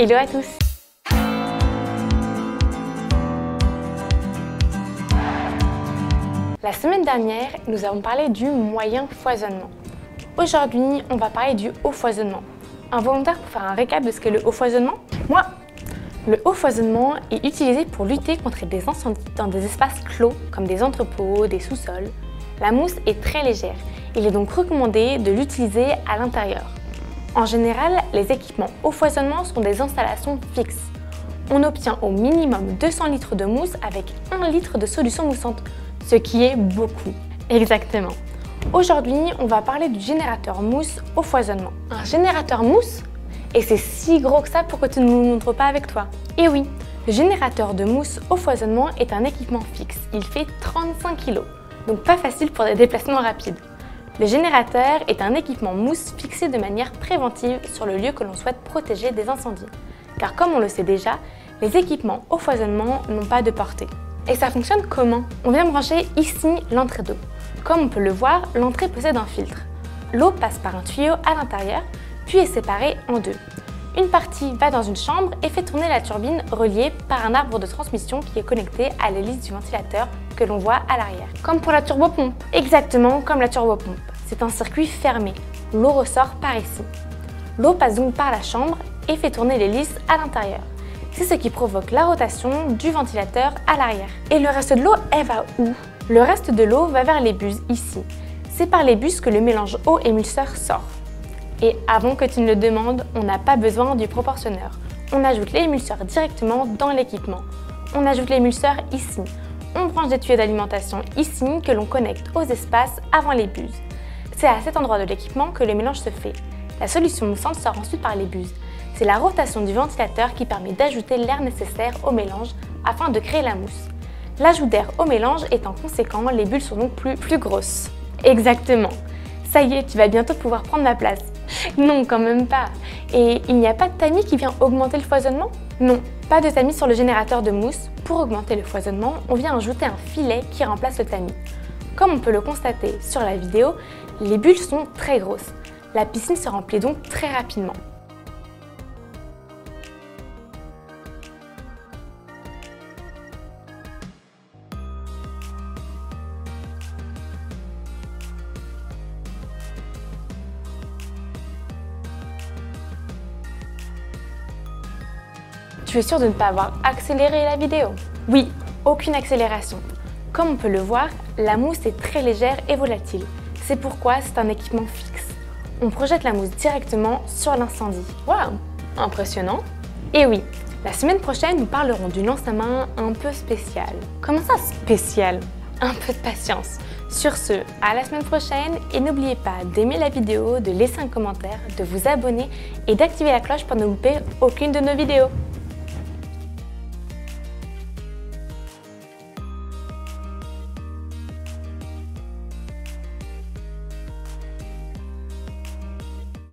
Hello à tous! La semaine dernière, nous avons parlé du moyen foisonnement. Aujourd'hui, on va parler du haut foisonnement. Un volontaire pour faire un récap de ce qu'est le haut foisonnement? Moi! Le haut foisonnement est utilisé pour lutter contre des incendies dans des espaces clos comme des entrepôts, des sous-sols. La mousse est très légère. Il est donc recommandé de l'utiliser à l'intérieur. En général, les équipements haut foisonnement sont des installations fixes. On obtient au minimum 200 litres de mousse avec 1 litre de solution moussante, ce qui est beaucoup. Exactement. Aujourd'hui, on va parler du générateur mousse haut foisonnement. Un générateur mousse? Et c'est si gros que ça pour que tu ne nous montres pas avec toi. Et oui, le générateur de mousse haut foisonnement est un équipement fixe. Il fait 35 kg, donc pas facile pour des déplacements rapides. Le générateur est un équipement mousse fixé de manière préventive sur le lieu que l'on souhaite protéger des incendies. Car comme on le sait déjà, les équipements haut foisonnement n'ont pas de portée. Et ça fonctionne comment? On vient brancher ici l'entrée d'eau. Comme on peut le voir, l'entrée possède un filtre. L'eau passe par un tuyau à l'intérieur, puis est séparée en deux. Une partie va dans une chambre et fait tourner la turbine reliée par un arbre de transmission qui est connecté à l'hélice du ventilateur que l'on voit à l'arrière. Comme pour la turbopompe. Exactement comme la turbopompe. C'est un circuit fermé. L'eau ressort par ici. L'eau passe donc par la chambre et fait tourner l'hélice à l'intérieur. C'est ce qui provoque la rotation du ventilateur à l'arrière. Et le reste de l'eau, elle va où? Le reste de l'eau va vers les buses ici. C'est par les buses que le mélange eau émulseur sort. Et avant que tu ne le demandes, on n'a pas besoin du proportionneur. On ajoute l'émulseur directement dans l'équipement. On ajoute l'émulseur ici. On branche des tuyaux d'alimentation ici que l'on connecte aux espaces avant les buses. C'est à cet endroit de l'équipement que le mélange se fait. La solution moussante sort ensuite par les buses. C'est la rotation du ventilateur qui permet d'ajouter l'air nécessaire au mélange afin de créer la mousse. L'ajout d'air au mélange étant conséquent, les bulles sont donc plus grosses. Exactement. Ça y est, tu vas bientôt pouvoir prendre ma place. Non, quand même pas. Et il n'y a pas de tamis qui vient augmenter le foisonnement? Non, pas de tamis sur le générateur de mousse. Pour augmenter le foisonnement, on vient ajouter un filet qui remplace le tamis. Comme on peut le constater sur la vidéo, les bulles sont très grosses. La piscine se remplit donc très rapidement. Tu es sûr de ne pas avoir accéléré la vidéo? Oui, aucune accélération. Comme on peut le voir, la mousse est très légère et volatile. C'est pourquoi c'est un équipement fixe. On projette la mousse directement sur l'incendie. Waouh, impressionnant! Et oui, la semaine prochaine, nous parlerons d'une lance à main un peu spéciale. Comment ça, spécial? Un peu de patience. Sur ce, à la semaine prochaine et n'oubliez pas d'aimer la vidéo, de laisser un commentaire, de vous abonner et d'activer la cloche pour ne louper aucune de nos vidéos.